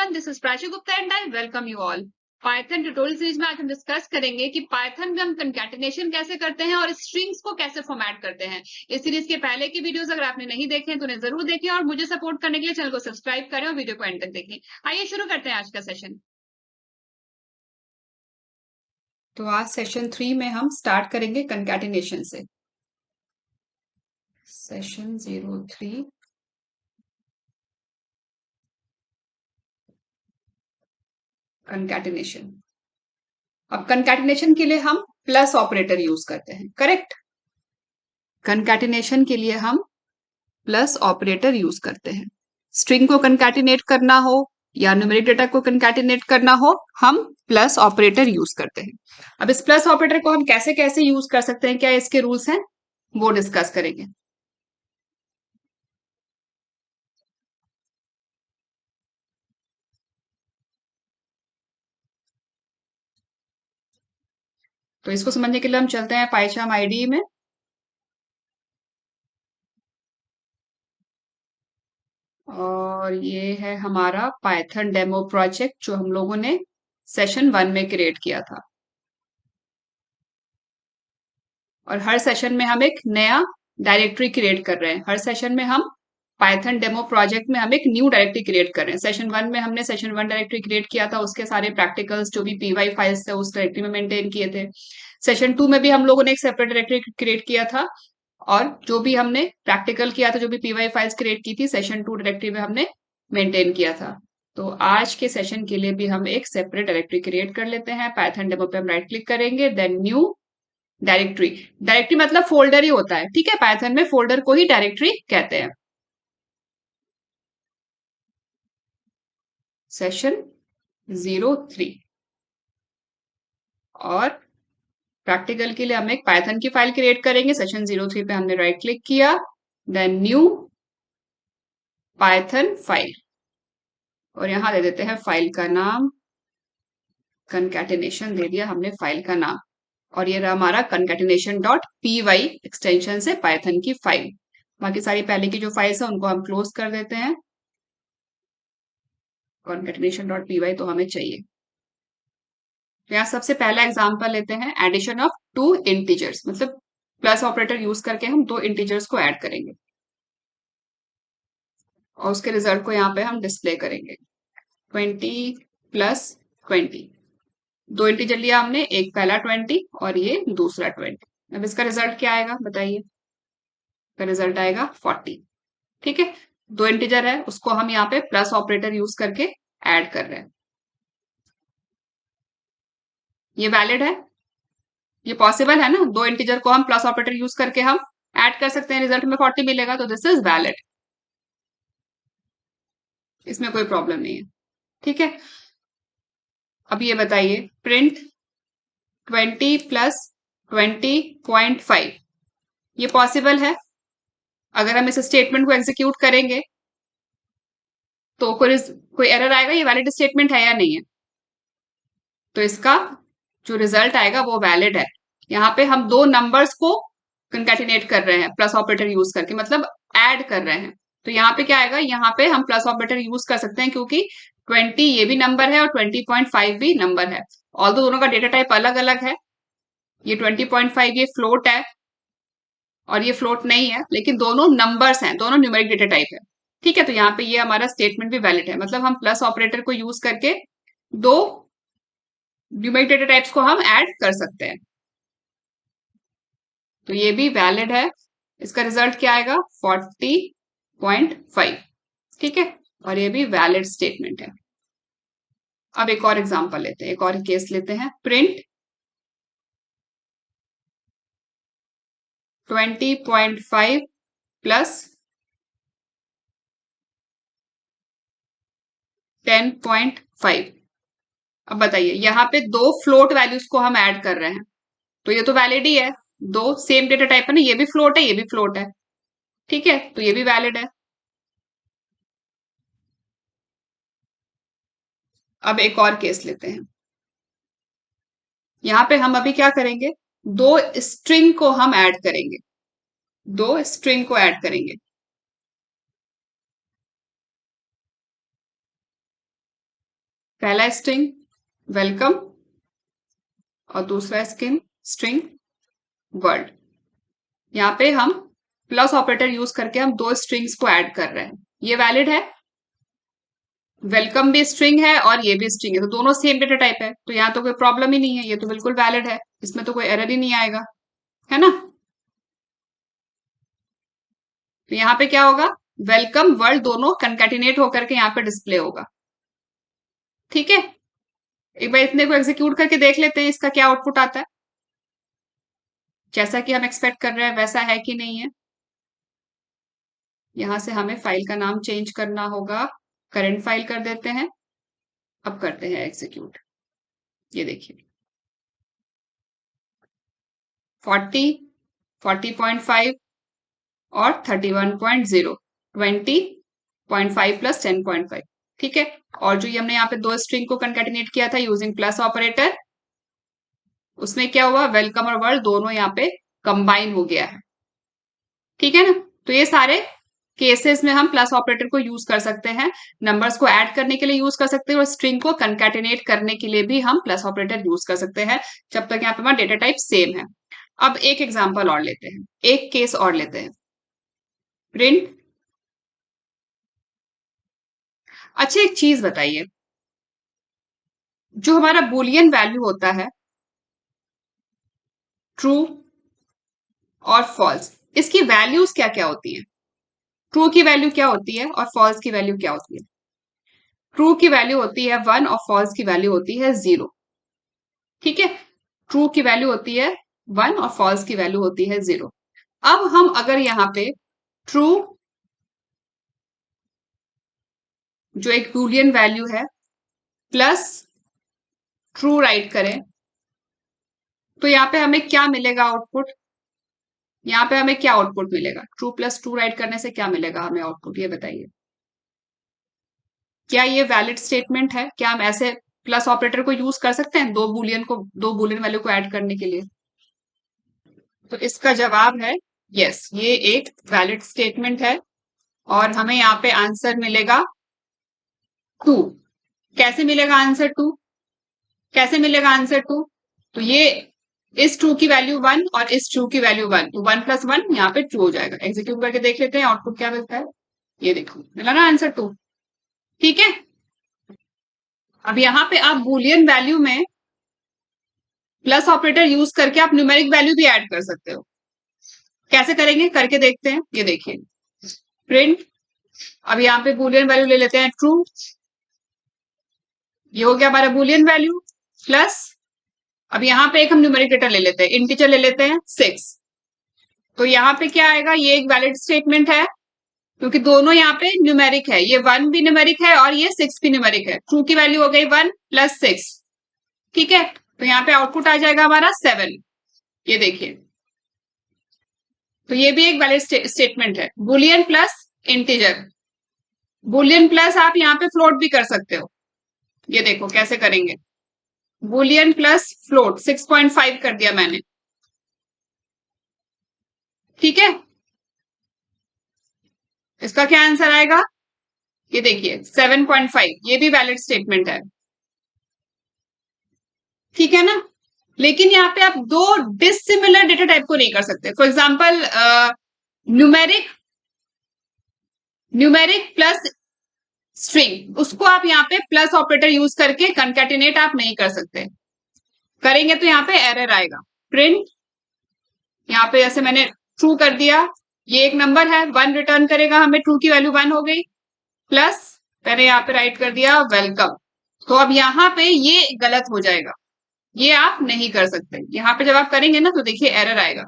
everyone, this is Prachi Gupta and I welcome you all. Python tutorial series में आज हम discuss करेंगे कि पाइथन में हम कंकैटिनेशन कैसे करते हैं और स्ट्रिंग्स को कैसे फॉर्मेट करते हैं। इस सीरीज के पहले की वीडियोस अगर आपने नहीं देखे हैं तो उन्हें जरूर देखें और मुझे सपोर्ट करने के लिए चैनल को सब्सक्राइब करें और वीडियो को एंड तक देखें। आइए शुरू करते हैं आज का सेशन। तो आज सेशन 3 में हम स्टार्ट करेंगे कंकैटिनेशन से। Session 03 concatenation. अब कंकैटिनेशन के लिए हम प्लस ऑपरेटर यूज करते हैं, करेक्ट। कंकैटिनेशन के लिए हम प्लस ऑपरेटर यूज करते हैं। स्ट्रिंग को कंकैटिनेट करना हो या न्यूमेरिक डेटा को कंकैटिनेट करना हो, हम प्लस ऑपरेटर यूज करते हैं। अब इस प्लस ऑपरेटर को हम कैसे कैसे यूज कर सकते हैं, क्या इसके रूल्स हैं, वो डिस्कस करेंगे। तो इसको समझने के लिए हम चलते हैं पाइथन आईडी में। और ये है हमारा पाइथन डेमो प्रोजेक्ट जो हम लोगों ने सेशन 1 में क्रिएट किया था। और हर सेशन में हम एक नया डायरेक्टरी क्रिएट कर रहे हैं। हर सेशन में हम पाइथन डेमो प्रोजेक्ट में हम एक न्यू डायरेक्टरी क्रिएट कर रहे हैं। सेशन 1 में हमने सेशन 1 डायरेक्टरी क्रिएट किया था, उसके सारे प्रैक्टिकल्स जो भी पीवाई फाइल्स थे उस डायरेक्टरी में मेंटेन किए थे। सेशन 2 में भी हम लोगों ने एक सेपरेट डायरेक्टरी क्रिएट किया था और जो भी हमने प्रैक्टिकल किया था, जो भी पीवाई फाइल्स क्रिएट की थी, सेशन 2 डायरेक्टरी में हमने मेंटेन किया था। तो आज के सेशन के लिए भी हम एक सेपरेट डायरेक्टरी क्रिएट कर लेते हैं। पाइथन डेमो पे हम राइट क्लिक करेंगे, देन न्यू डायरेक्टरी। डायरेक्टरी मतलब फोल्डर ही होता है, ठीक है। पाइथन में फोल्डर को ही डायरेक्टरी कहते हैं। सेशन 03 और प्रैक्टिकल के लिए हम एक पाइथन की फाइल क्रिएट करेंगे। सेशन 03 पे हमने राइट क्लिक किया, देन न्यू पाइथन फाइल और यहां दे देते हैं फाइल का नाम कंकैटिनेशन। दे दिया हमने फाइल का नाम और ये रहा हमारा कंकैटिनेशन डॉट py एक्सटेंशन से पाइथन की फाइल। बाकी सारी पहले की जो फाइल्स है उनको हम क्लोज कर देते हैं। कंकैटिनेशन डॉट py तो हमें चाहिए। तो यहाँ सबसे पहला एग्जांपल लेते हैं, एडिशन ऑफ 2 इंटीजर्स, मतलब प्लस ऑपरेटर यूज करके हम 2 इंटीजर्स को ऐड करेंगे और उसके रिजल्ट को यहाँ पे हम डिस्प्ले करेंगे। 20 प्लस 20, 2 इंटीजर लिया हमने, एक पहला 20 और ये दूसरा 20। अब इसका रिजल्ट क्या आएगा बताइए। का रिजल्ट आएगा 40, ठीक है। 2 इंटीजर है, उसको हम यहाँ पे प्लस ऑपरेटर यूज करके ऐड कर रहे हैं। ये वैलिड है, ये पॉसिबल है ना। 2 इंटीजर को हम प्लस ऑपरेटर यूज करके हम ऐड कर सकते हैं, रिजल्ट में 40 मिलेगा, तो दिस इज वैलिड। इसमें कोई प्रॉब्लम नहीं है, ठीक है। अब ये बताइए, प्रिंट 20 प्लस 20.5, ये पॉसिबल है। अगर हम इस स्टेटमेंट को एग्जीक्यूट करेंगे तो कोई एरर आएगा, ये वैलिड स्टेटमेंट है या नहीं है। तो इसका जो रिजल्ट आएगा वो वैलिड है। यहाँ पे हम 2 नंबर्स को कंकैटिनेट कर रहे हैं प्लस ऑपरेटर यूज करके, मतलब ऐड कर रहे हैं। तो यहाँ पे क्या आएगा, यहाँ पे हम प्लस ऑपरेटर यूज कर सकते हैं क्योंकि 20 ये भी नंबर है और 20.5 भी नंबर है। ऑल्दो दोनों का डेटा टाइप अलग अलग है, ये 20.5 ये फ्लोट है और ये फ्लोट नहीं है, लेकिन दोनों नंबर्स हैं, दोनों न्यूमेरिक डेटा टाइप है, ठीक है। तो यहाँ पे ये हमारा स्टेटमेंट भी वैलिड है, मतलब हम प्लस ऑपरेटर को यूज करके 2 न्यूमेरिक डेटा टाइप्स को हम ऐड कर सकते हैं। तो ये भी वैलिड है। इसका रिजल्ट क्या आएगा 40.5, ठीक है। और ये भी वैलिड स्टेटमेंट है। अब एक और एग्जांपल लेते हैं, एक और केस लेते हैं, प्रिंट 20.5 प्लस 10.5। अब बताइए, यहाँ पे 2 फ्लोट वैल्यूज को हम ऐड कर रहे हैं, तो ये तो वैलिड ही है। 2 सेम डेटा टाइप है ना, ये भी फ्लोट है, ये भी फ्लोट है, ठीक है। तो ये भी वैलिड है। अब एक और केस लेते हैं। यहाँ पे हम अभी क्या करेंगे, 2 स्ट्रिंग को हम ऐड करेंगे, 2 स्ट्रिंग को ऐड करेंगे। पहला स्ट्रिंग वेलकम और दूसरा स्ट्रिंग वर्ल्ड। यहाँ पे हम प्लस ऑपरेटर यूज करके हम दो स्ट्रिंग्स को ऐड कर रहे हैं। ये वैलिड है, वेलकम भी स्ट्रिंग है और ये भी स्ट्रिंग है, तो दोनों सेम डेटा टाइप है, तो यहाँ तो कोई प्रॉब्लम ही नहीं है, ये तो बिल्कुल वैलिड है, इसमें तो कोई एरर ही नहीं आएगा, है ना। तो यहाँ पे क्या होगा, वेलकम वर्ल्ड दोनों कंकैटिनेट होकर के यहाँ पे डिस्प्ले होगा। ठीक है, एक बार इतने को एग्जीक्यूट करके देख लेते हैं इसका क्या आउटपुट आता है। जैसा कि हम एक्सपेक्ट कर रहे हैं वैसा है कि नहीं है। यहां से हमें फाइल का नाम चेंज करना होगा, करंट फाइल कर देते हैं। अब करते हैं एग्जीक्यूट। ये देखिए 40, 40.5 और 31.0, 20.5 प्लस 10.5। ठीक है, और जो ये हमने यहाँ पे दो स्ट्रिंग को कंकैटिनेट किया था यूजिंग प्लस ऑपरेटर, उसमें क्या हुआ, वेलकम और वर्ल्ड दोनों यहाँ पे कंबाइन हो गया है। ठीक है ना, तो ये सारे केसेस में हम प्लस ऑपरेटर को यूज कर सकते हैं, नंबर्स को ऐड करने के लिए यूज कर सकते हैं और स्ट्रिंग को कंकैटिनेट करने के लिए भी हम प्लस ऑपरेटर यूज कर सकते हैं, जब तक यहाँ पे हमारा डेटा टाइप सेम है। अब एक एग्जांपल और लेते हैं, एक केस और लेते हैं, प्रिंट। अच्छा एक चीज बताइए, जो हमारा बुलियन वैल्यू होता है ट्रू और फॉल्स, इसकी वैल्यूज क्या क्या होती है। ट्रू की वैल्यू क्या होती है और फॉल्स की वैल्यू क्या होती है। ट्रू की वैल्यू होती है 1 और फॉल्स की वैल्यू होती है 0। ठीक है, ट्रू की वैल्यू होती है 1 और फॉल्स की वैल्यू होती है 0। अब हम अगर यहाँ पे ट्रू जो एक बूलियन वैल्यू है प्लस ट्रू राइट करें, तो यहाँ पे हमें क्या मिलेगा आउटपुट। यहाँ पे हमें क्या आउटपुट मिलेगा, ट्रू प्लस ट्रू राइट करने से क्या मिलेगा हमें आउटपुट, ये बताइए। क्या ये वैलिड स्टेटमेंट है, क्या हम ऐसे प्लस ऑपरेटर को यूज कर सकते हैं दो बुलियन वैल्यू को ऐड करने के लिए। तो इसका जवाब है यस, ये एक वैलिड स्टेटमेंट है और हमें यहाँ पे आंसर मिलेगा 2। कैसे मिलेगा आंसर 2, कैसे मिलेगा आंसर 2, तो ये इस ट्रू की वैल्यू 1 और इस ट्रू की वैल्यू 1, तो 1 प्लस 1 यहाँ पे ट्रू हो जाएगा। एग्जीक्यूट करके देख लेते हैं आउटपुट क्या मिलता है। ये देखो मिला ना आंसर 2। ठीक है, अब यहाँ पे आप बुलियन वैल्यू में प्लस ऑपरेटर यूज करके आप न्यूमेरिक वैल्यू भी ऐड कर सकते हो। कैसे करेंगे करके देखते हैं, ये देखिए प्रिंट। अब यहाँ पे बुलियन वैल्यू ले लेते हैं ट्रू, ये हो गया हमारा बुलियन वैल्यू प्लस, अब यहाँ पे एक हम न्यूमेरिक डेटा ले लेते हैं, इंटीजर ले लेते हैं 6। तो यहाँ पे क्या आएगा, ये एक वैलिड स्टेटमेंट है क्योंकि दोनों यहाँ पे न्यूमेरिक है, ये 1 भी न्यूमेरिक है और ये 6 भी न्यूमेरिक है। ट्रू की वैल्यू हो गई 1 प्लस 6। ठीक है, तो यहाँ पे आउटपुट आ जाएगा हमारा 7। ये देखिए, तो ये भी एक वैलिड स्टेटमेंट है, Boolean plus integer. Boolean plus आप यहाँ पे फ्लोट भी कर सकते हो, ये देखो कैसे करेंगे, बुलियन प्लस फ्लोट 6.5 कर दिया मैंने। ठीक है, इसका क्या आंसर आएगा, ये देखिए 7.5, ये भी वैलिड स्टेटमेंट है। ठीक है ना, लेकिन यहाँ पे आप दो डिसिमिलर डेटा टाइप को नहीं कर सकते। For example numeric, numeric plus string, उसको आप यहाँ पे प्लस ऑपरेटर यूज करके कंकैटिनेट आप नहीं कर सकते, करेंगे तो यहाँ पे एरर आएगा। प्रिंट, यहाँ पे जैसे मैंने ट्रू कर दिया, ये एक नंबर है 1 रिटर्न करेगा हमें, ट्रू की वैल्यू 1 हो गई, प्लस मैंने यहाँ पे राइट कर दिया वेलकम। तो अब यहाँ पे ये गलत हो जाएगा, ये आप नहीं कर सकते। यहाँ पे जब आप करेंगे ना तो देखिए एरर आएगा,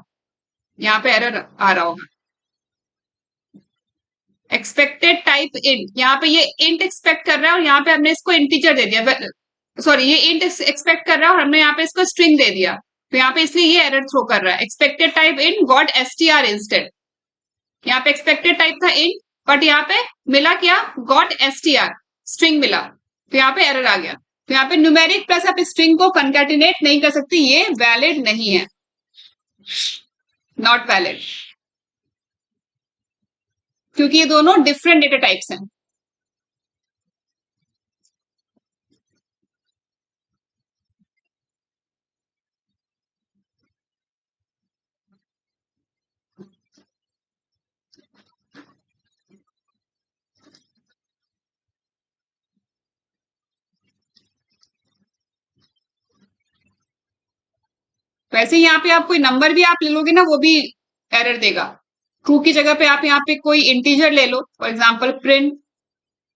यहाँ पे एरर आ रहा होगा। एक्सपेक्टेड टाइप इंट, यहाँ पे ये इंट एक्सपेक्ट कर रहा है और यहाँ पे हमने इसको इंटीजर दे दिया, सॉरी ये इंट एक्सपेक्ट कर रहा है और हमने यहाँ पे इसको स्ट्रिंग दे दिया, तो यहाँ पे इसलिए ये एरर थ्रो कर रहा है। Expected type int got str instead, यहाँ पे एक्सपेक्टेड टाइप था इंट बट यहाँ पे मिला क्या, गॉट str, स्ट्रिंग मिला, तो यहाँ पे एरर आ गया। तो यहाँ पे न्यूमेरिक प्लस आप स्ट्रिंग को कंकैटिनेट नहीं कर सकते, ये वैलिड नहीं है, नॉट वैलिड, क्योंकि ये दोनों डिफरेंट डेटा टाइप्स हैं। वैसे यहाँ पे आप कोई नंबर भी आप ले लोगे ना, वो भी एरर देगा। ट्रू की जगह पे आप यहाँ पे कोई इंटीजर ले लो, फॉर एग्जाम्पल प्रिंट,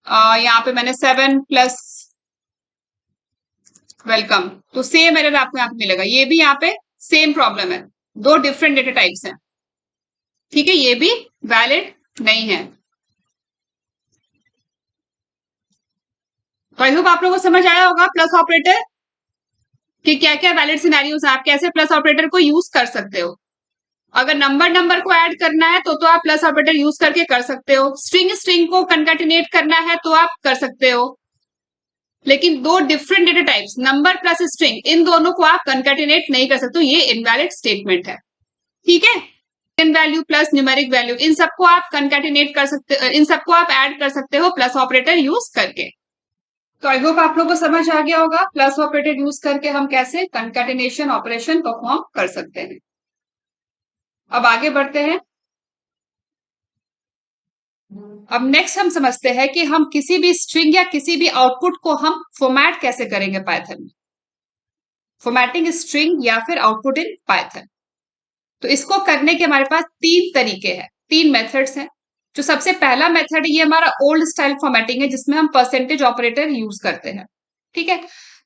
यहाँ पे मैंने 7 प्लस वेलकम, तो सेम एरर आपको यहाँ पे मिलेगा। ये भी यहाँ पे सेम प्रॉब्लम है, दो डिफरेंट डेटा टाइप्स हैं, ठीक है, ये भी वैलिड नहीं है। तो आई होप आप लोगों को समझ आया होगा प्लस ऑपरेटर कि क्या क्या वैलिड सिनेरियोज आप कैसे प्लस ऑपरेटर को यूज कर सकते हो। अगर नंबर नंबर को ऐड करना है तो आप प्लस ऑपरेटर यूज करके कर सकते हो। स्ट्रिंग स्ट्रिंग को कंकैटिनेट करना है तो आप कर सकते हो। लेकिन दो different data types number plus string, इन दोनों को आप कंकैटिनेट नहीं कर सकते, ये इनवैलिड स्टेटमेंट है, ठीक है। वैल्यू प्लस न्यूमेरिक वैल्यू, इन सबको आप कंकैटिनेट कर सकते, इन सबको आप ऐड कर सकते हो प्लस ऑपरेटर यूज करके। तो आई होप आप लोगों को समझ आ गया होगा प्लस ऑपरेटर यूज करके हम कैसे कंकैटिनेशन ऑपरेशन परफॉर्म कर सकते हैं। अब आगे बढ़ते हैं। अब नेक्स्ट हम समझते हैं कि हम किसी भी स्ट्रिंग या किसी भी आउटपुट को हम फॉर्मेट कैसे करेंगे पाइथन में। फॉर्मेटिंग स्ट्रिंग या फिर आउटपुट इन पाइथन। तो इसको करने के हमारे पास तीन तरीके हैं, तीन मेथड्स हैं। जो सबसे पहला मेथड ये हमारा ओल्ड स्टाइल फॉर्मेटिंग है, जिसमें हम परसेंटेज ऑपरेटर यूज करते हैं, ठीक है।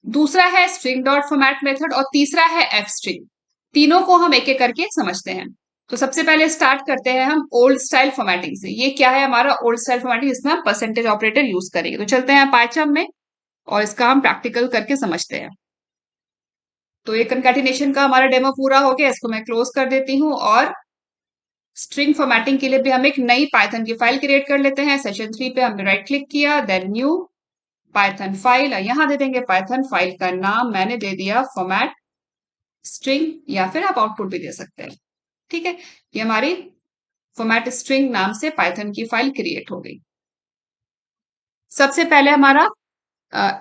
दूसरा है स्ट्रिंग डॉट फॉर्मेट मेथड और तीसरा है एफ स्ट्रिंग। तीनों को हम एक एक करके समझते हैं। तो सबसे पहले स्टार्ट करते हैं हम ओल्ड स्टाइल फॉर्मेटिंग से। ये क्या है हमारा ओल्ड स्टाइल फॉर्मेटिंग, जिसमें हम परसेंटेज ऑपरेटर यूज करेंगे। तो चलते हैं पाइथन में और इसका हम प्रैक्टिकल करके समझते हैं। तो ये कंकैटिनेशन का हमारा डेमो पूरा हो गया, इसको मैं क्लोज कर देती हूँ। और स्ट्रिंग फॉर्मेटिंग के लिए भी हम एक नई पाइथन की फाइल क्रिएट कर लेते हैं। सेशन 3 पे हमने राइट क्लिक किया, देन न्यू पाइथन फाइल, यहां दे देंगे पाइथन फाइल का नाम मैंने दे दिया फॉर्मेट स्ट्रिंग, या फिर आप आउटपुट भी दे सकते हैं, ठीक है। ये हमारी फॉर्मेट स्ट्रिंग नाम से पाइथन की फाइल क्रिएट हो गई। सबसे पहले हमारा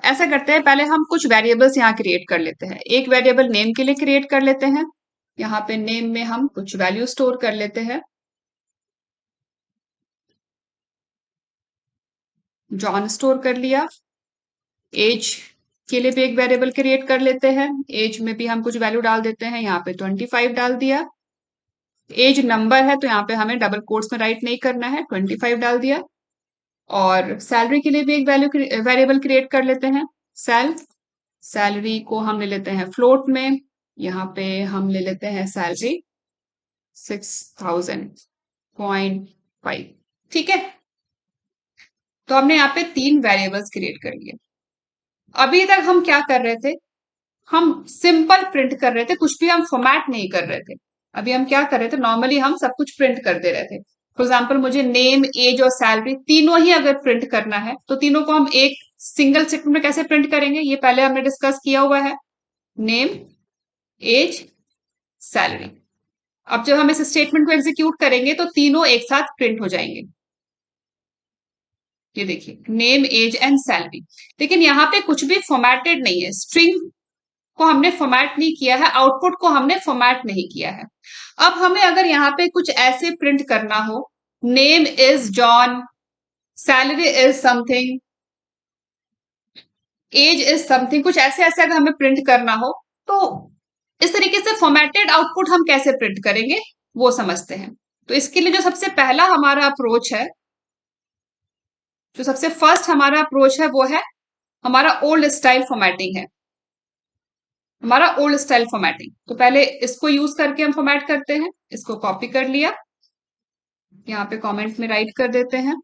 ऐसा करते हैं, पहले हम कुछ वेरिएबल्स यहाँ क्रिएट कर लेते हैं। एक वेरिएबल नेम के लिए क्रिएट कर लेते हैं। यहाँ पे नेम में हम कुछ वैल्यू स्टोर कर लेते हैं। जॉन स्टोर कर लिया। एज के लिए भी एक वेरिएबल क्रिएट कर लेते हैं। एज में भी हम कुछ वैल्यू डाल देते हैं, यहाँ पे 25 डाल दिया। एज नंबर है तो यहाँ पे हमें डबल कोट्स में राइट नहीं करना है, 25 डाल दिया। और सैलरी के लिए भी एक वेरिएबल क्रिएट कर लेते हैं। सैलरी को हम ले लेते हैं फ्लोट में, यहाँ पे हम ले लेते हैं सैलरी 6000.5, ठीक है। तो हमने यहाँ पे तीन वेरिएबल्स क्रिएट कर लिए। अभी तक हम क्या कर रहे थे, हम सिंपल प्रिंट कर रहे थे, कुछ भी हम फॉर्मेट नहीं कर रहे थे। अभी हम क्या कर रहे थे, नॉर्मली हम सब कुछ प्रिंट कर दे रहे थे। फॉर एग्जाम्पल मुझे नेम, एज और सैलरी तीनों ही अगर प्रिंट करना है तो तीनों को हम एक सिंगल स्टेटमेंट में कैसे प्रिंट करेंगे, ये पहले हमने डिस्कस किया हुआ है। Name, age, salary. अब जब हम इस स्टेटमेंट को एग्जीक्यूट करेंगे तो तीनों एक साथ प्रिंट हो जाएंगे। ये देखिए, नेम, एज एंड सैलरी। लेकिन यहाँ पे कुछ भी फॉर्मेटेड नहीं है, स्ट्रिंग को हमने फॉर्मेट नहीं किया है, आउटपुट को हमने फॉर्मेट नहीं किया है। अब हमें अगर यहाँ पे कुछ ऐसे प्रिंट करना हो, name is John, salary is something, age is something, कुछ ऐसे ऐसे अगर हमें प्रिंट करना हो तो इस तरीके से फॉर्मेटेड आउटपुट हम कैसे प्रिंट करेंगे वो समझते हैं। तो इसके लिए जो सबसे पहला हमारा अप्रोच है, जो सबसे फर्स्ट हमारा अप्रोच है, वो है हमारा ओल्ड स्टाइल फॉर्मेटिंग है। हमारा ओल्ड स्टाइल फॉर्मेटिंग, तो पहले इसको यूज करके हम फॉर्मेट करते हैं। इसको कॉपी कर लिया, यहाँ पे कमेंट में राइट कर देते हैं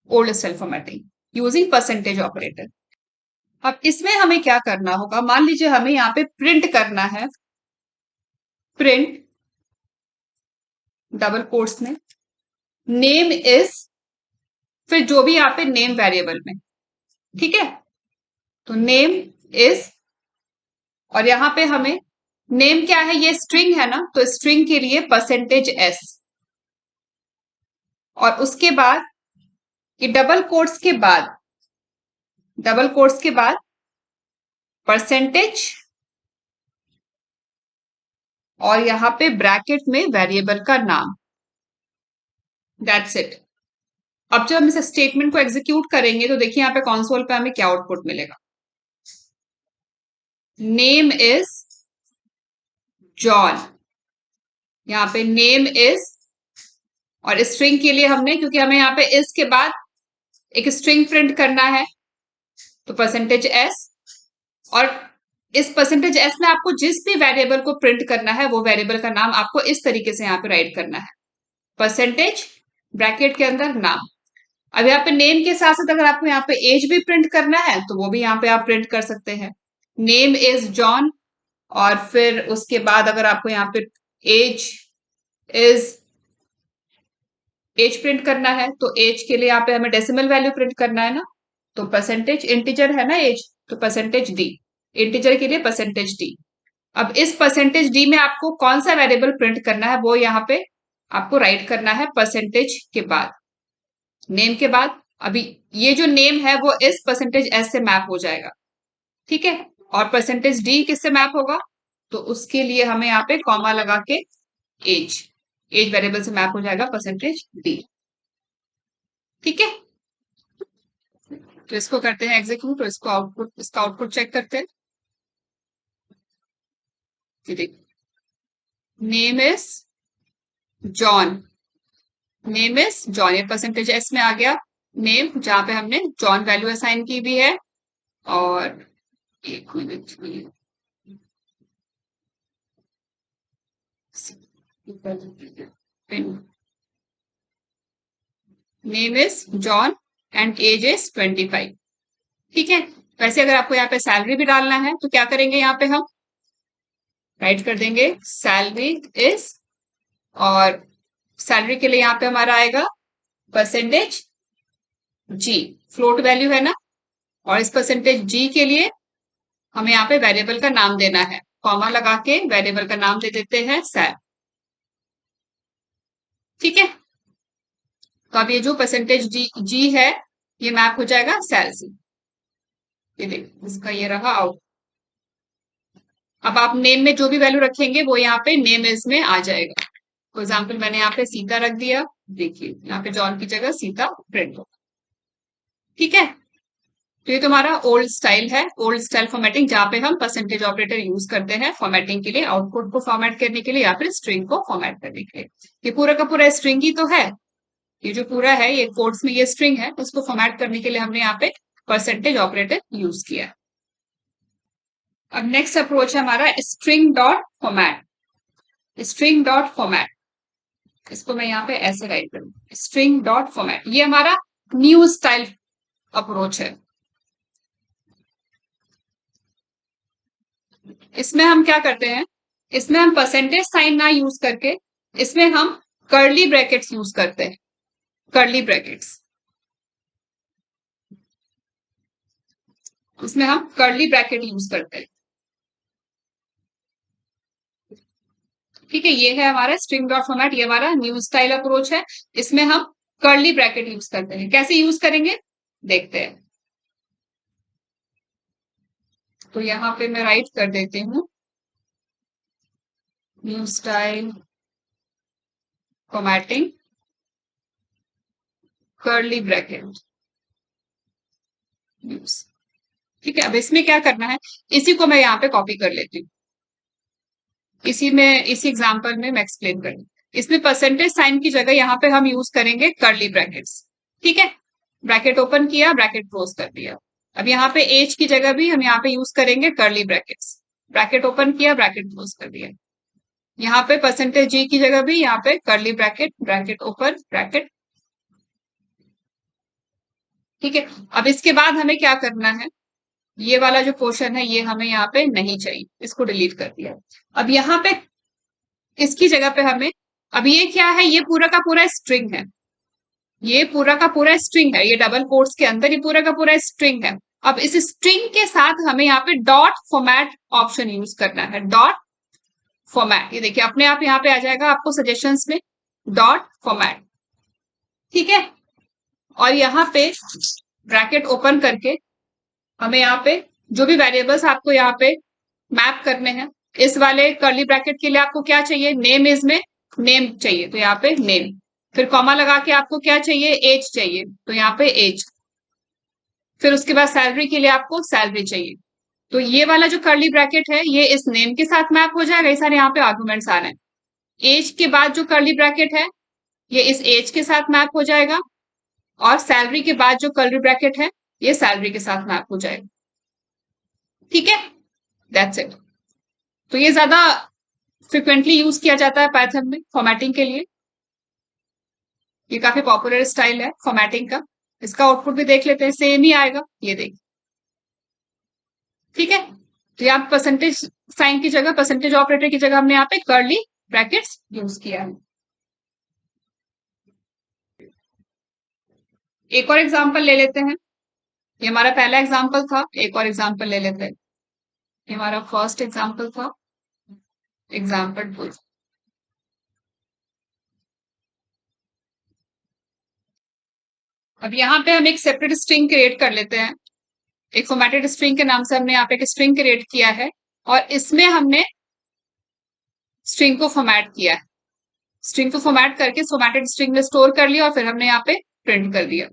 old style formatting using percentage operator. अब इसमें हमें क्या करना होगा, मान लीजिए हमें यहाँ पे प्रिंट करना है, प्रिंट डबल कोट्स में नेम इज, फिर जो भी यहाँ पे नेम वेरिएबल में, ठीक है। तो नेम इज, और यहाँ पे हमें नेम क्या है, ये स्ट्रिंग है ना, तो स्ट्रिंग के लिए परसेंटेज एस, और उसके बाद ये डबल कोट्स के बाद परसेंटेज, और यहाँ पे ब्रैकेट में वेरिएबल का नाम। That's it. अब जब हम इस स्टेटमेंट को एग्जीक्यूट करेंगे तो देखिए यहाँ पे कंसोल पे हमें क्या आउटपुट मिलेगा, नेम इज जॉन, यहाँ पे नेम इज, और स्ट्रिंग के लिए हमने, क्योंकि हमें यहाँ पे इस के बाद एक स्ट्रिंग प्रिंट करना है, तो परसेंटेज एस, और इस परसेंटेज एस में आपको जिस भी वेरिएबल को प्रिंट करना है वो वेरिएबल का नाम आपको इस तरीके से यहाँ पे राइट करना है, परसेंटेज ब्रैकेट के अंदर नाम। अब यहाँ पे नेम के साथ साथ अगर आपको यहाँ पे एज भी प्रिंट करना है तो वो भी यहाँ पे आप प्रिंट कर सकते हैं, नेम इज जॉन, और फिर उसके बाद अगर आपको यहाँ पे एज इज, एज प्रिंट करना है तो एज के लिए यहाँ पे हमें डेसिमल वैल्यू प्रिंट करना है ना, तो परसेंटेज, इंटीजर है ना एज, तो परसेंटेज डी, इंटीजर के लिए परसेंटेज डी। अब इस परसेंटेज डी में आपको कौन सा वेरिएबल प्रिंट करना है वो यहाँ पे आपको राइट करना है परसेंटेज के बाद, नेम के बाद। अभी ये जो नेम है वो इस परसेंटेज एस से मैप हो जाएगा, ठीक है, और परसेंटेज डी किससे मैप होगा, तो उसके लिए हमें यहाँ पे कॉमा लगा के एज, एज वेरिएबल से मैप हो जाएगा परसेंटेज डी, ठीक है। तो इसको करते हैं एग्जीक्यूट, तो इसको आउटपुट, इसका आउटपुट चेक करते हैं। Name is John, name is John, ये परसेंटेज एस में आ गया नेम, जहां पे हमने जॉन वैल्यू असाइन की भी है। और एक minute, name is John and age is 25, ठीक है। वैसे अगर आपको यहाँ पे सैलरी भी डालना है तो क्या करेंगे, यहाँ पे हम राइट कर देंगे सैलरी इज, और सैलरी के लिए यहाँ पे हमारा आएगा परसेंटेज जी, फ्लोट वैल्यू है ना, और इस परसेंटेज जी के लिए हमें यहाँ पे वेरिएबल का नाम देना है, कॉमा लगा के वेरिएबल का नाम दे देते हैं सैल, ठीक है। तो अब ये जो परसेंटेज जी है ये मैप हो जाएगा सेल से, ये देखिए इसका ये रहा आउट। अब आप नेम में जो भी वैल्यू रखेंगे वो यहाँ पे नेम इज में आ जाएगा। फॉर एग्जाम्पल मैंने यहाँ पे सीता रख दिया, देखिए यहाँ पे जॉन की जगह सीता प्रिंट हो, ठीक है। तो ये तुम्हारा ओल्ड स्टाइल है, ओल्ड स्टाइल फॉर्मेटिंग, जहां पे हम परसेंटेज ऑपरेटर यूज करते हैं फॉर्मेटिंग के लिए, आउटपुट को फॉर्मेट करने के लिए या फिर स्ट्रिंग को फॉर्मेट करने के लिए। ये पूरा का पूरा स्ट्रिंग ही तो है, ये जो पूरा है ये कोड्स में ये स्ट्रिंग है, उसको फॉर्मेट करने के लिए हमने यहाँ पे परसेंटेज ऑपरेटर यूज किया। अब नेक्स्ट अप्रोच है हमारा string dot format, string dot format, इसको मैं यहाँ पे ऐसे राइट करूँ, स्ट्रिंग डॉट फॉर्मेट, ये हमारा न्यू स्टाइल अप्रोच है। इसमें हम क्या करते हैं, इसमें हम परसेंटेज साइन ना यूज करके इसमें हम कर्ली ब्रैकेट्स यूज करते हैं, कर्ली ब्रैकेट्स, इसमें हम कर्ली ब्रैकेट यूज करते हैं, ठीक है। ये है हमारा स्ट्रिंग डॉट फॉर्मेट, ये हमारा न्यू स्टाइल अप्रोच है, इसमें हम कर्ली ब्रैकेट यूज करते हैं। कैसे यूज करेंगे देखते हैं, तो यहाँ पे मैं राइट कर देती हूँ new style formatting curly bracket use, ठीक है। अब इसमें क्या करना है, इसी को मैं यहाँ पे कॉपी कर लेती हूँ, इसी में, इसी एग्जांपल में मैं एक्सप्लेन करूँ। इसमें परसेंटेज साइन की जगह यहाँ पे हम यूज करेंगे कर्ली ब्रैकेट्स, ठीक है। ब्रैकेट ओपन किया, ब्रैकेट क्लोज कर दिया। अब यहाँ पे एज की जगह भी हम यहाँ पे यूज करेंगे कर्ली ब्रैकेट्स, ब्रैकेट ओपन किया, ब्रैकेट क्लोज कर दिया। यहाँ पे परसेंटेज जी की जगह भी यहाँ पे curly bracket, bracket open, bracket, ठीक है। अब इसके बाद हमें क्या करना है, ये वाला जो पोर्शन है ये हमें यहाँ पे नहीं चाहिए, इसको डिलीट कर दिया। अब यहाँ पे इसकी जगह पे हमें, अब ये क्या है, ये पूरा का पूरा स्ट्रिंग है, ये पूरा का पूरा स्ट्रिंग है, ये डबल कोट्स के अंदर ये पूरा का पूरा स्ट्रिंग है। अब इस स्ट्रिंग के साथ हमें यहाँ पे डॉट फॉर्मेट ऑप्शन यूज करना है, डॉट फॉर्मेट, ये देखिए अपने आप यहाँ पे आ जाएगा आपको सजेशंस में डॉट फॉर्मेट, ठीक है। और यहाँ पे ब्रैकेट ओपन करके हमें यहाँ पे जो भी वेरिएबल्स आपको यहाँ पे मैप करने हैं, इस वाले कर्ली ब्रैकेट के लिए आपको क्या चाहिए, नेम इज में नेम चाहिए, तो यहाँ पे नेम, फिर कॉमा लगा के आपको क्या चाहिए, एज चाहिए, तो यहाँ पे एज, फिर उसके बाद सैलरी के लिए आपको सैलरी चाहिए, तो ये वाला जो कर्ली ब्रैकेट है ये इस नेम के साथ मैप हो जाएगा, ये सारे यहाँ पे आर्गुमेंट्स आ रहे हैं। एज के बाद जो कर्ली ब्रैकेट है ये इस एज के साथ मैप हो जाएगा, और सैलरी के बाद जो कर्ली ब्रैकेट है ये सैलरी के साथ मैप हो जाएगा। ठीक है, दैट्स इट। तो ये ज्यादा फ्रिक्वेंटली यूज किया जाता है पाइथन में फॉर्मेटिंग के लिए। ये काफी पॉपुलर स्टाइल है फॉर्मेटिंग का। इसका आउटपुट भी देख लेते हैं, सेम ही आएगा, ये देख। ठीक है, तो यहाँ परसेंटेज साइन की जगह, परसेंटेज ऑपरेटर की जगह हमने यहाँ पे कर्ली ब्रैकेट्स यूज किया है। एक और एग्जांपल ले लेते हैं। ये हमारा पहला एग्जांपल था, एक और एग्जांपल ले लेते हैं। ये हमारा फर्स्ट एग्जांपल था, एग्जांपल 2। अब यहाँ पे हम एक सेपरेट स्ट्रिंग क्रिएट कर लेते हैं। एक फॉर्मेटेड स्ट्रिंग के नाम से हमने यहाँ पे एक स्ट्रिंग क्रिएट किया है, और इसमें हमने स्ट्रिंग को फॉर्मेट किया है। स्ट्रिंग को फॉर्मेट करके फॉर्मेटेड स्ट्रिंग में स्टोर कर लिया, और फिर हमने यहाँ पे प्रिंट कर दिया।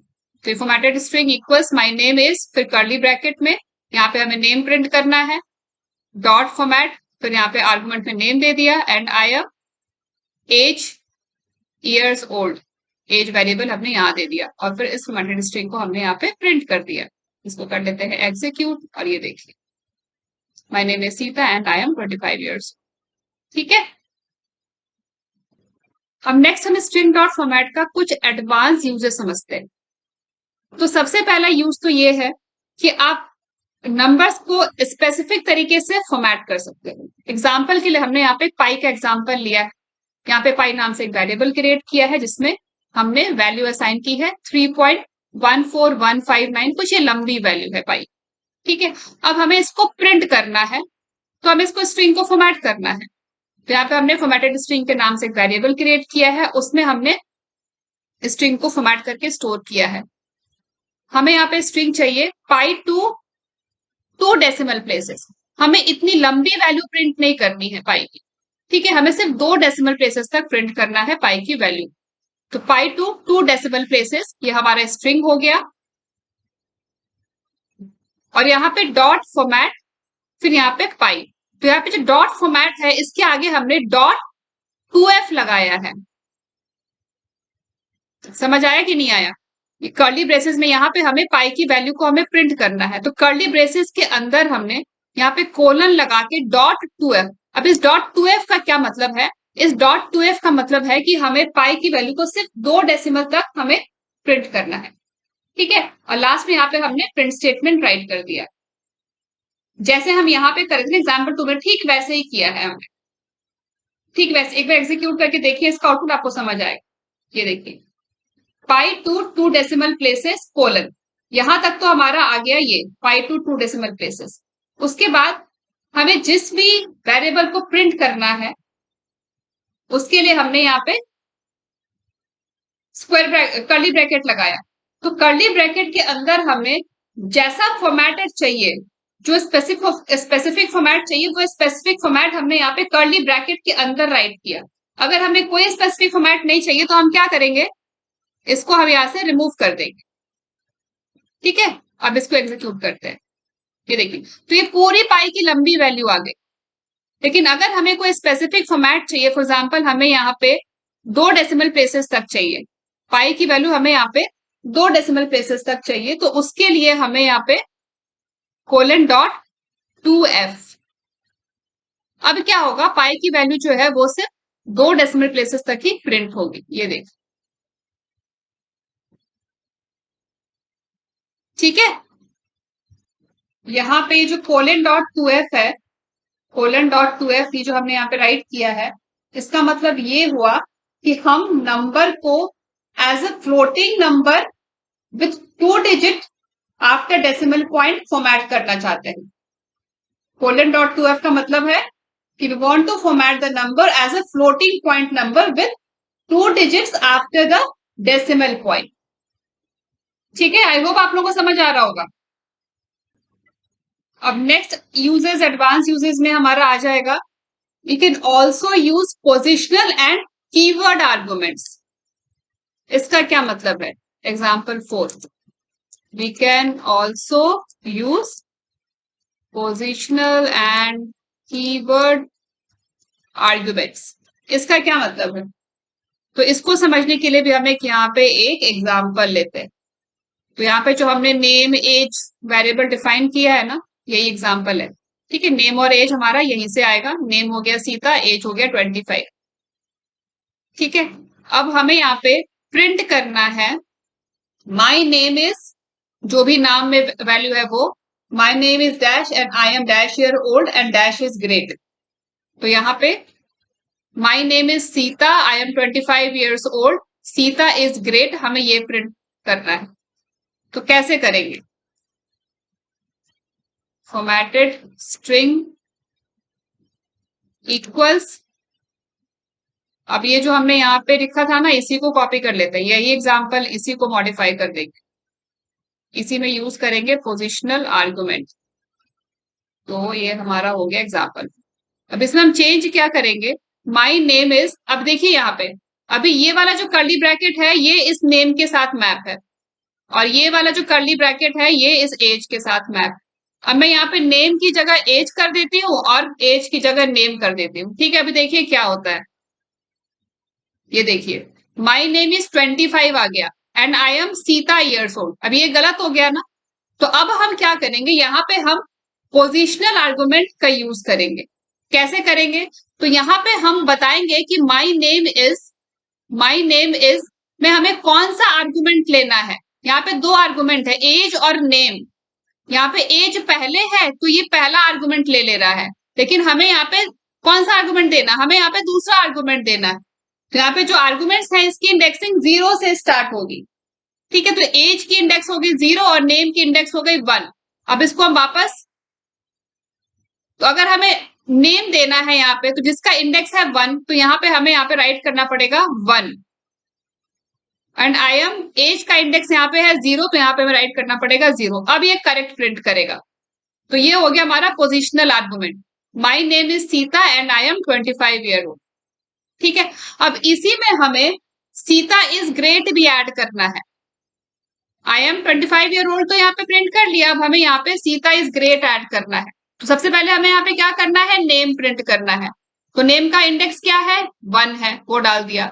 तो formatted string equals my name is, फिर कर्ली ब्रैकेट में यहाँ पे हमें नेम प्रिंट करना है, डॉट फॉर्मेट, फिर यहाँ पे आर्गुमेंट में नेम दे दिया, and I am age years old, age variable हमने यहाँ दे दिया, और फिर इस फॉर्मेटेड स्ट्रिंग को हमने यहाँ पे प्रिंट कर दिया। इसको कर लेते हैं एग्जीक्यूट, और ये देखिए my name is Sita and I M 25 years. ठीक है, अब नेक्स्ट हम स्ट्रिंग डॉट फॉर्मेट का कुछ एडवांस यूजेस समझते हैं। तो सबसे पहला यूज तो ये है कि आप नंबर्स को स्पेसिफिक तरीके से फॉर्मेट कर सकते हो। एग्जाम्पल के लिए हमने यहाँ पे पाई का एग्जाम्पल लिया है। यहाँ पे पाई नाम से एक वेरिएबल क्रिएट किया है जिसमें हमने वैल्यू असाइन की है 3.14159, कुछ ये लंबी वैल्यू है पाई। ठीक है, अब हमें इसको प्रिंट करना है, तो हमें इसको स्ट्रिंग को फॉर्मेट करना है। तो यहाँ पे हमने फॉर्मेटेड स्ट्रिंग के नाम से एक वेरिएबल क्रिएट किया है, उसमें हमने स्ट्रिंग को फॉर्मेट करके स्टोर किया है। हमें यहाँ पे स्ट्रिंग चाहिए पाई टू 2 डेसिमल प्लेसेस। हमें इतनी लंबी वैल्यू प्रिंट नहीं करनी है पाई की। ठीक है, हमें सिर्फ 2 डेसिमल प्लेसेस तक प्रिंट करना है पाई की वैल्यू। तो पाई टू 2 डेसिमल प्लेसेस, ये हमारा स्ट्रिंग हो गया। और यहाँ पे डॉट फॉर्मेट, फिर यहाँ पे पाई। तो यहाँ पे जो डॉट फॉर्मेट है इसके आगे हमने डॉट 2f लगाया है। समझ आया कि नहीं आया? ये कर्ली ब्रेसेस में यहाँ पे हमें पाई की वैल्यू को हमें प्रिंट करना है, तो कर्ली ब्रेसेस के अंदर हमने यहाँ पे कोलन लगा के डॉट 2f। अब इस डॉट 2f का क्या मतलब है? इस डॉट 2f का मतलब है कि हमें पाई की वैल्यू को सिर्फ 2 डेसिमल तक हमें प्रिंट करना है। ठीक है, और लास्ट में यहाँ पे हमने प्रिंट स्टेटमेंट राइट कर दिया, जैसे हम यहाँ पे कर रहे थे एग्जाम्पल 2 में, ठीक वैसे ही किया है हमने। ठीक वैसे एक बार एग्जीक्यूट करके देखिए, इसका आउटपुट आपको समझ आएगा। ये देखिए पाई टू 2 डेसिमल प्लेसेस कोलन, यहां तक तो हमारा आ गया ये पाई टू 2 डेसिमल प्लेसेस। उसके बाद हमें जिस भी वेरिएबल को प्रिंट करना है उसके लिए हमने यहाँ पे कर्ली ब्रैकेट लगाया। तो कर्ली ब्रैकेट के अंदर हमें जैसा फॉर्मेटेड चाहिए, जो स्पेसिफिक फॉर्मेट चाहिए, वो स्पेसिफिक फॉर्मेट हमने यहाँ पे कर्ली ब्रैकेट के अंदर राइट किया। अगर हमें कोई स्पेसिफिक फॉर्मेट नहीं चाहिए तो हम क्या करेंगे, इसको हम यहां से रिमूव कर देंगे। ठीक है, अब इसको एग्जीक्यूट करते हैं। ये देखिए, तो ये पूरी पाई की लंबी वैल्यू आ गई। लेकिन अगर हमें कोई स्पेसिफिक फॉर्मेट चाहिए, फॉर एग्जांपल हमें यहाँ पे 2 डेसिमल प्लेसेस तक चाहिए, पाई की वैल्यू हमें यहाँ पे 2 डेसिमल प्लेसेस तक चाहिए, तो उसके लिए हमें यहाँ पे कोलन डॉट 2f। अब क्या होगा, पाई की वैल्यू जो है वो सिर्फ 2 डेसिमल प्लेसेस तक ही प्रिंट होगी। ये देखिए, ठीक है। यहाँ पे जो कोलन डॉट 2f है, कोलन डॉट 2f ये जो हमने यहाँ पे राइट किया है, इसका मतलब ये हुआ कि हम नंबर को as a floating number with 2 digit after decimal point format करना चाहते हैं। कोलन डॉट 2f का मतलब है कि we want to format the number as a floating point number with 2 digits after the decimal point. ठीक है, आई होप आप लोगों को समझ आ रहा होगा। अब नेक्स्ट यूजेस, एडवांस यूजेस में हमारा आ जाएगा, we can also use positional and keyword arguments. इसका क्या मतलब है? Example 4, we can also use positional and keyword arguments, इसका क्या मतलब है? तो इसको समझने के लिए भी हम एक यहाँ पे एक एग्जाम्पल लेते हैं। तो यहाँ पे जो हमने नेम एज वेरिएबल डिफाइन किया है ना, यही एग्जाम्पल है। ठीक है, नेम और एज हमारा यहीं से आएगा। नेम हो गया सीता, एज हो गया 25। ठीक है, अब हमें यहाँ पे प्रिंट करना है माई नेम इज, जो भी नाम में वैल्यू है वो, my name is dash and I M dash year old and dash is great. तो यहाँ पे my name is Sita, I am 25 years old, Sita is great, हमें ये प्रिंट करना है। तो कैसे करेंगे? फॉर्मेटेड स्ट्रिंग इक्वल्स, अब ये जो हमने यहाँ पे लिखा था ना, इसी को कॉपी कर लेते हैं, यही एग्जाम्पल इसी को मॉडिफाई कर देंगे, इसी में यूज करेंगे पोजिशनल आर्गुमेंट। तो ये हमारा हो गया एग्जाम्पल। अब इसमें हम चेंज क्या करेंगे? माई नेम इज, अब देखिए यहाँ पे अभी ये वाला जो कर्ली ब्रैकेट है ये इस नेम के साथ मैप है, और ये वाला जो कर्ली ब्रैकेट है ये इस एज के साथ मैप। अब मैं यहाँ पे नेम की जगह एज कर देती हूँ और एज की जगह नेम कर देती हूँ। ठीक है, अभी देखिए क्या होता है। ये देखिए, माई नेम इज 25 आ गया and I M Sita years old. अब ये गलत हो गया ना, तो अब हम क्या करेंगे? यहाँ पे हम पोजिशनल आर्गुमेंट का यूज करेंगे। कैसे करेंगे? तो यहाँ पे हम बताएंगे कि माई नेम इज में हमें कौन सा आर्गुमेंट लेना है। यहाँ पे दो आर्गुमेंट है, एज और नेम। यहाँ पे एज पहले है तो ये पहला आर्गुमेंट ले रहा है, लेकिन हमें यहाँ पे कौन सा आर्गुमेंट देना? हमें यहाँ पे दूसरा आर्गुमेंट देना है। तो यहाँ पे जो आर्गुमेंट्स है इसकी इंडेक्सिंग 0 से स्टार्ट होगी। ठीक है, तो एज की इंडेक्स होगी 0 और नेम की इंडेक्स हो गई 1। अब इसको हम वापस, तो अगर हमें नेम देना है यहाँ पे तो जिसका इंडेक्स है 1, तो यहाँ पे हमें यहाँ पे राइट करना पड़ेगा 1। एंड आई एम, एज का इंडेक्स यहाँ पे है 0, तो यहाँ पे हमें राइट करना पड़ेगा 0। अब ये करेक्ट प्रिंट करेगा। तो ये हो गया हमारा positional argument, my name is Sita and I M 25 year old. ठीक है, अब इसी में हमें सीता इज ग्रेट भी ऐड करना है। आई एम 25 ईयर ओल्ड तो यहाँ पे प्रिंट कर लिया, अब हमें यहाँ पे सीता इज ग्रेट ऐड करना है। तो सबसे पहले हमें यहाँ पे क्या करना है? नेम प्रिंट करना है। तो नेम का इंडेक्स क्या है? 1 है, वो डाल दिया,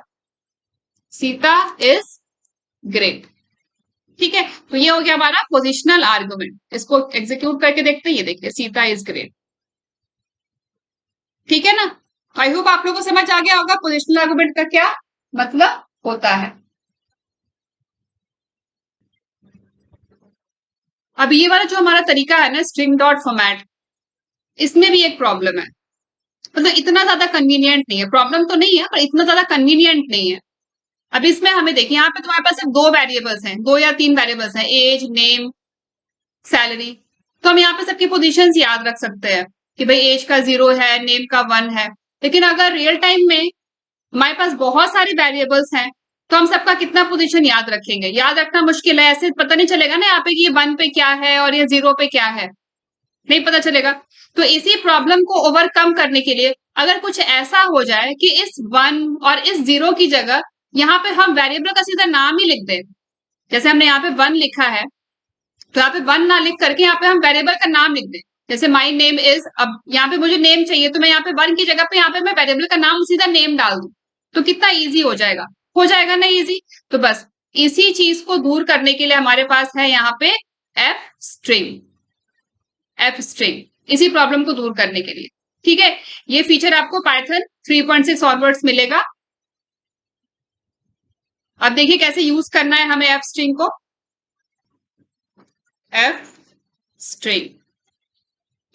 सीता इज ग्रेट। ठीक है, तो ये हो गया हमारा पोजिशनल आर्गुमेंट। इसको एग्जीक्यूट करके देखते हैं, ये देखिए सीता इज ग्रेट। ठीक है ना, आई होप आप लोगों को समझ आ गया होगा पोजिशनल आर्गुमेंट का क्या मतलब होता है। अब ये वाला जो हमारा तरीका है ना, स्ट्रिंग डॉट फॉर्मेट, इसमें भी एक प्रॉब्लम है। मतलब इतना ज्यादा कन्वीनियंट नहीं है, प्रॉब्लम तो नहीं है पर इतना ज्यादा कन्वीनियंट नहीं है। अब इसमें हमें देखिए, यहाँ पे तुम्हारे पास सिर्फ 2 वेरिएबल्स हैं, 2 या 3 वेरिएबल्स हैं, एज, नेम, सैलरी। तो हम यहाँ पे सबकी पोजीशंस याद रख सकते हैं कि भाई एज का 0 है, नेम का 1 है। लेकिन अगर रियल टाइम में हमारे पास बहुत सारे वेरिएबल्स हैं तो हम सबका कितना पोजीशन याद रखेंगे? याद रखना मुश्किल है, ऐसे पता नहीं चलेगा ना यहाँ पे कि ये 1 पे क्या है और ये 0 पे क्या है, नहीं पता चलेगा। तो इसी प्रॉब्लम को ओवरकम करने के लिए अगर कुछ ऐसा हो जाए कि इस 1 और इस 0 की जगह यहाँ पे हम वेरिएबल का सीधा नाम ही लिख दें, जैसे हमने यहाँ पे 1 लिखा है तो यहाँ पे 1 ना लिख करके यहाँ पे हम वेरिएबल का नाम लिख दें, जैसे माई नेम इज। अब यहाँ पे मुझे नेम चाहिए तो मैं यहाँ पे 1 की जगह पे यहाँ पे मैं वेरिएबल का नाम सीधा नेम डाल दूं, तो कितना इजी हो जाएगा ना इजी। तो बस इसी चीज को दूर करने के लिए हमारे पास है यहाँ पे एफ स्ट्रिंग, इसी प्रॉब्लम को दूर करने के लिए। ठीक है, ये फीचर आपको पाइथन 3.6 ऑनवर्ड्स मिलेगा। अब देखिए कैसे यूज करना है हमें एफ स्ट्रिंग को। एफ स्ट्रिंग,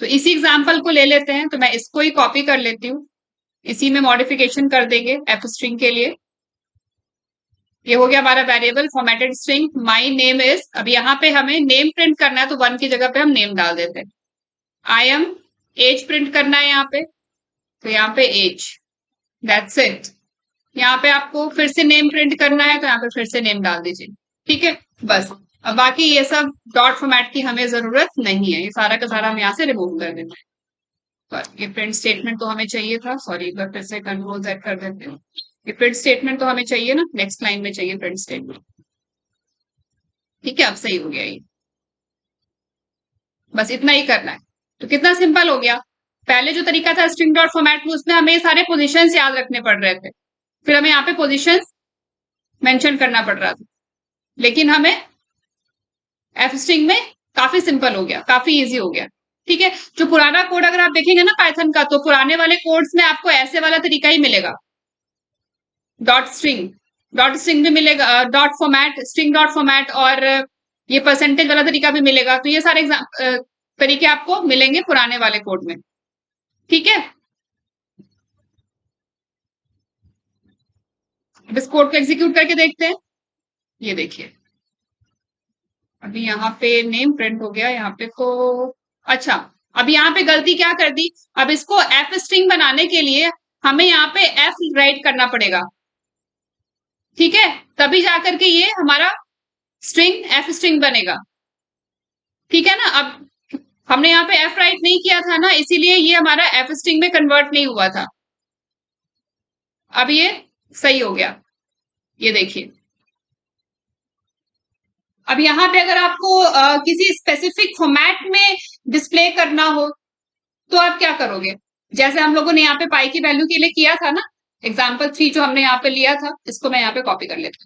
तो इसी एग्जांपल को ले लेते हैं, तो मैं इसको ही कॉपी कर लेती हूँ, इसी में मॉडिफिकेशन कर देंगे एफ स्ट्रिंग के लिए। ये हो गया हमारा variable formatted string my name is. अब यहाँ पे हमें नेम प्रिंट करना है तो 1 की जगह पे हम नेम डाल देते हैं। आई एम, एज प्रिंट करना है यहाँ पे, तो यहाँ पे एज, दैट्स इट। यहाँ पे आपको फिर से नेम प्रिंट करना है तो यहाँ पे फिर से नेम डाल दीजिए। ठीक है, बस। अब बाकी ये सब डॉट फॉर्मेट की हमें जरूरत नहीं है, ये सारा का सारा हम यहाँ से रिमूव कर देते हैं। ये प्रिंट स्टेटमेंट तो हमें चाहिए था, सॉरी एक बार फिर से कंट्रोल Z कर देते हैं। ये प्रिंट स्टेटमेंट तो हमें चाहिए ना, नेक्स्ट लाइन में चाहिए प्रिंट स्टेटमेंट। ठीक है, अब सही हो गया ये, बस इतना ही करना है। तो कितना सिंपल हो गया। पहले जो तरीका था स्ट्रिंग डॉट फॉर्मेट में, उसमें हमें सारे पोजीशंस याद रखने पड़ रहे थे, फिर हमें यहाँ पे पोजीशंस मेंशन करना पड़ रहा था। लेकिन हमें एफ स्ट्रिंग में काफी सिंपल हो गया, काफी इजी हो गया। ठीक है, जो पुराना कोड अगर आप देखेंगे ना पाइथन का, तो पुराने वाले कोड्स में आपको ऐसे वाला तरीका ही मिलेगा, डॉट स्ट्रिंग भी मिलेगा, dot format, string dot format, और ये परसेंटेज वाला तरीका भी मिलेगा। तो ये सारे तरीके आपको मिलेंगे पुराने वाले कोड में। ठीक है, अब इस कोड को एग्जीक्यूट करके देखते हैं। ये देखिए, अभी यहाँ पे नेम प्रिंट हो गया, यहाँ पे को अच्छा, अब यहाँ पे गलती क्या कर दी, अब इसको एफ स्ट्रिंग बनाने के लिए हमें यहाँ पे एफ राइट करना पड़ेगा। ठीक है, तभी जाकर के ये हमारा स्ट्रिंग एफ स्ट्रिंग बनेगा। ठीक है ना, अब हमने यहाँ पे एफ राइट नहीं किया था ना, इसीलिए ये हमारा एफ स्ट्रिंग में कन्वर्ट नहीं हुआ था। अब ये सही हो गया, ये देखिए। अब यहाँ पे अगर आपको किसी स्पेसिफिक फॉर्मेट में डिस्प्ले करना हो तो आप क्या करोगे, जैसे हम लोगों ने यहाँ पे पाई की वैल्यू के लिए किया था ना, एग्जाम्पल 3 जो हमने यहाँ पे लिया था, इसको मैं यहाँ पे कॉपी कर लेता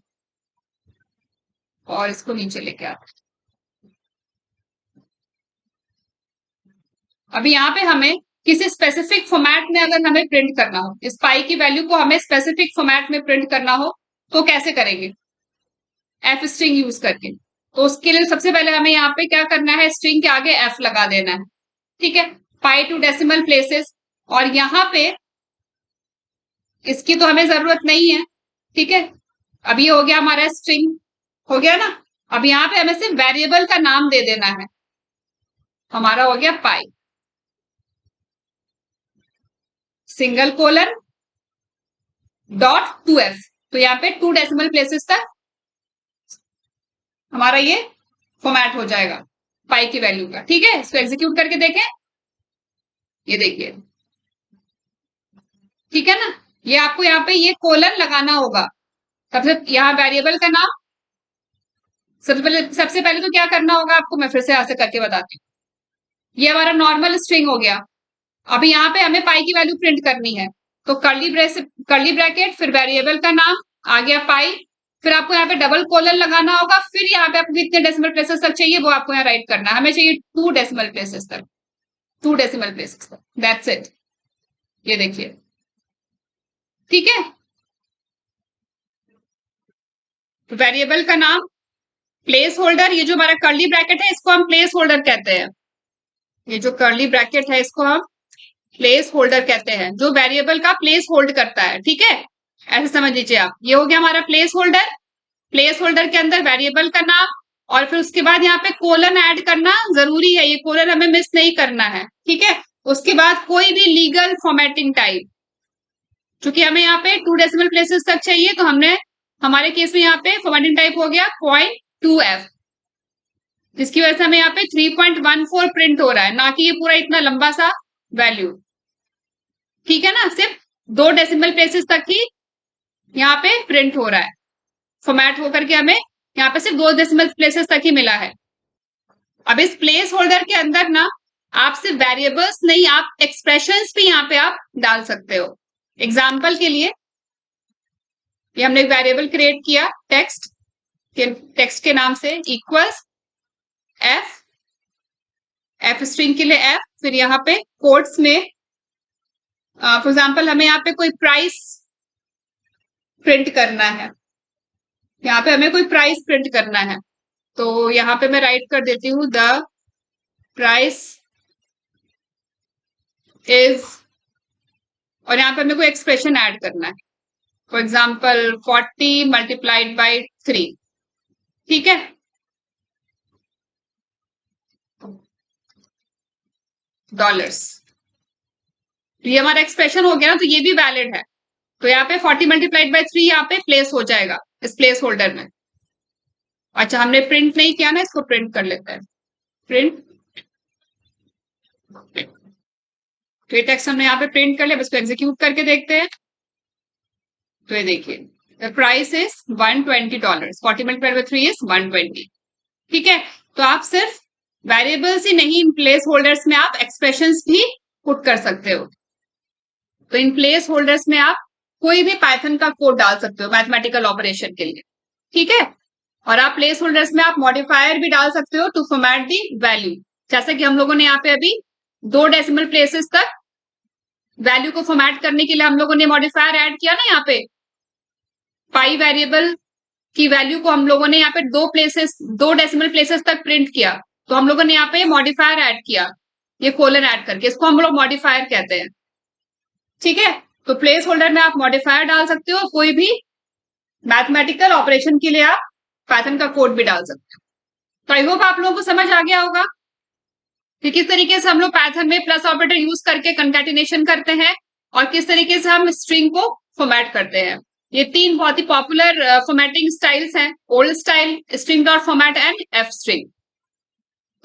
हूँ और इसको नीचे लेके आता हूँ। अभी यहाँ पे हमें किसी स्पेसिफिक फॉर्मेट में अगर हमें प्रिंट करना हो, इस पाई की वैल्यू को हमें स्पेसिफिक फॉर्मेट में प्रिंट करना हो तो कैसे करेंगे, एफ स्ट्रिंग यूज करके। तो उसके लिए सबसे पहले हमें यहाँ पे क्या करना है, स्ट्रिंग के आगे एफ लगा देना है। ठीक है, पाई टू डेसिमल प्लेसेस, और यहाँ पे इसकी तो हमें जरूरत नहीं है। ठीक है, अब ये हो गया हमारा स्ट्रिंग, हो गया ना। अब यहाँ पे हमें सिर्फ वेरिएबल का नाम दे देना है, हमारा हो गया पाई, सिंगल कोलन डॉट 2f। तो यहाँ पे 2 डेसिमल प्लेसेस तक हमारा ये फॉर्मेट हो जाएगा पाई की वैल्यू का। ठीक है, इसको एग्जीक्यूट करके देखें, ये देखिए। ठीक है ना, ये आपको यहाँ पे ये कोलन लगाना होगा। सबसे यहाँ वेरिएबल का नाम, सबसे पहले तो क्या करना होगा आपको, मैं फिर से ऐसे करके बताती हूँ। ये हमारा नॉर्मल स्ट्रिंग हो गया। अभी यहाँ पे हमें पाई की वैल्यू प्रिंट करनी है, तो कर्ली ब्रैकेट, फिर वेरिएबल का नाम, आ गया पाई, फिर आपको यहाँ पे डबल कोलन लगाना होगा, फिर यहाँ पे आपको कितने डेसिमल प्लेसेस तक चाहिए वो आपको यहाँ राइट करना है। हमें चाहिए 2 डेसिमल प्लेसेस तक, 2 डेसिमल प्लेसेस तक, दैट्स इट। ये देखिए, ठीक है। वेरिएबल का नाम, प्लेस होल्डर, ये जो हमारा कर्ली ब्रैकेट है इसको हम प्लेस होल्डर कहते हैं। ये जो कर्ली ब्रैकेट है इसको हम प्लेस होल्डर कहते हैं, जो वेरिएबल का प्लेस होल्ड करता है। ठीक है, ऐसे समझ लीजिए आप। ये हो गया हमारा प्लेस होल्डर, प्लेस होल्डर के अंदर वेरिएबल का नाम, और फिर उसके बाद यहाँ पे कोलन ऐड करना जरूरी है, ये कोलन हमें मिस नहीं करना है। ठीक है, उसके बाद कोई भी लीगल फॉर्मेटिंग टाइप, क्योंकि हमें यहाँ पे 2 डेसिमल प्लेसेस तक चाहिए, तो हमने हमारे केस में यहाँ पे फॉर्मेटिंग टाइप हो गया 0.2f, जिसकी वजह से हमें यहाँ पे 3.14 प्रिंट हो रहा है, ना कि ये पूरा इतना लंबा सा वैल्यू। ठीक है ना, सिर्फ 2 डेसिमल प्लेसेस तक ही यहाँ पे प्रिंट हो रहा है, फॉर्मेट होकर के हमें यहाँ पे सिर्फ 2 डेसिमल प्लेसेस तक ही मिला है। अब इस प्लेस होल्डर के अंदर ना आप सिर्फ वेरिएबल्स नहीं, आप एक्सप्रेशंस भी यहाँ पे आप डाल सकते हो। एग्जाम्पल के लिए ये हमने एक वेरिएबल क्रिएट किया टेक्स्ट के नाम से, इक्वल्स एफ स्ट्रिंग के लिए एफ, फिर यहाँ पे कोट्स में फॉर एग्जाम्पल हमें यहाँ पे कोई प्राइस प्रिंट करना है, यहाँ पे हमें कोई प्राइस प्रिंट करना है, तो यहाँ पे मैं राइट कर देती हूँ द प्राइस इज, और यहाँ पे हमें कोई एक्सप्रेशन ऐड करना है, फॉर एग्जाम्पल 40 मल्टीप्लाइड बाई 3। ठीक है, डॉलर्स, तो ये हमारा एक्सप्रेशन हो गया ना, तो ये भी वैलिड है। तो यहाँ पे 40 मल्टीप्लाइड बाई 3 यहाँ पे प्लेस हो जाएगा इस प्लेस होल्डर में। अच्छा, हमने प्रिंट नहीं किया ना, इसको प्रिंट कर लेते हैं, प्रिंट। तो ये टेक्स्ट हमने यहाँ पे प्रिंट कर लिया, इसको एग्जीक्यूट करके देखते हैं। तो ये देखिए, the price is $120, 40 multiplied by 3 is 120। ठीक है, तो आप सिर्फ वेरिएबल्स ही नहीं, इन प्लेस होल्डर्स में आप एक्सप्रेशंस भी पुट कर सकते हो। तो इन प्लेस होल्डर्स में आप कोई भी पाइथन का कोड डाल सकते हो मैथमेटिकल ऑपरेशन के लिए, ठीक है। और आप प्लेस होल्डर्स में आप मॉडिफायर भी डाल सकते हो टू फॉर्मेट दी वैल्यू। जैसे कि हम लोगों ने यहाँ पे अभी 2 डेसिमल प्लेसेस तक वैल्यू को फॉर्मेट करने के लिए हम लोगों ने मॉडिफायर ऐड किया ना, यहाँ पे पाई वेरिएबल की वैल्यू को हम लोगों ने यहाँ पे 2 डेसिमल प्लेसेस तक प्रिंट किया, तो हम लोगों ने यहाँ पे मॉडिफायर ऐड किया, ये कोलन ऐड करके, इसको हम लोग मॉडिफायर कहते हैं, ठीक है। तो प्लेस होल्डर में आप मॉडिफायर डाल सकते हो, कोई भी मैथमेटिकल ऑपरेशन के लिए आप पाइथन का कोड भी डाल सकते हो। तो आई होप आप लोगों को समझ आ गया होगा कि किस तरीके से हम लोग पाइथन में प्लस ऑपरेटर यूज करके कंकैटिनेशन करते हैं और किस तरीके से हम स्ट्रिंग को फॉर्मेट करते हैं। ये 3 बहुत ही पॉपुलर फॉर्मेटिंग स्टाइल्स हैं, old style, string dot format and F string.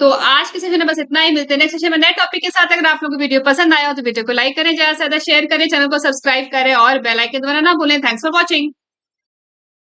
तो आज के सेशन में बस इतना ही, मिलते हैं नेक्स्ट सेशन में नए टॉपिक के साथ। अगर आप लोगों को वीडियो पसंद आया हो तो वीडियो को लाइक करें, ज्यादा से ज्यादा शेयर करें, चैनल को सब्सक्राइब करें और बेल आइकन दबाना ना भूलें। Thanks for watching.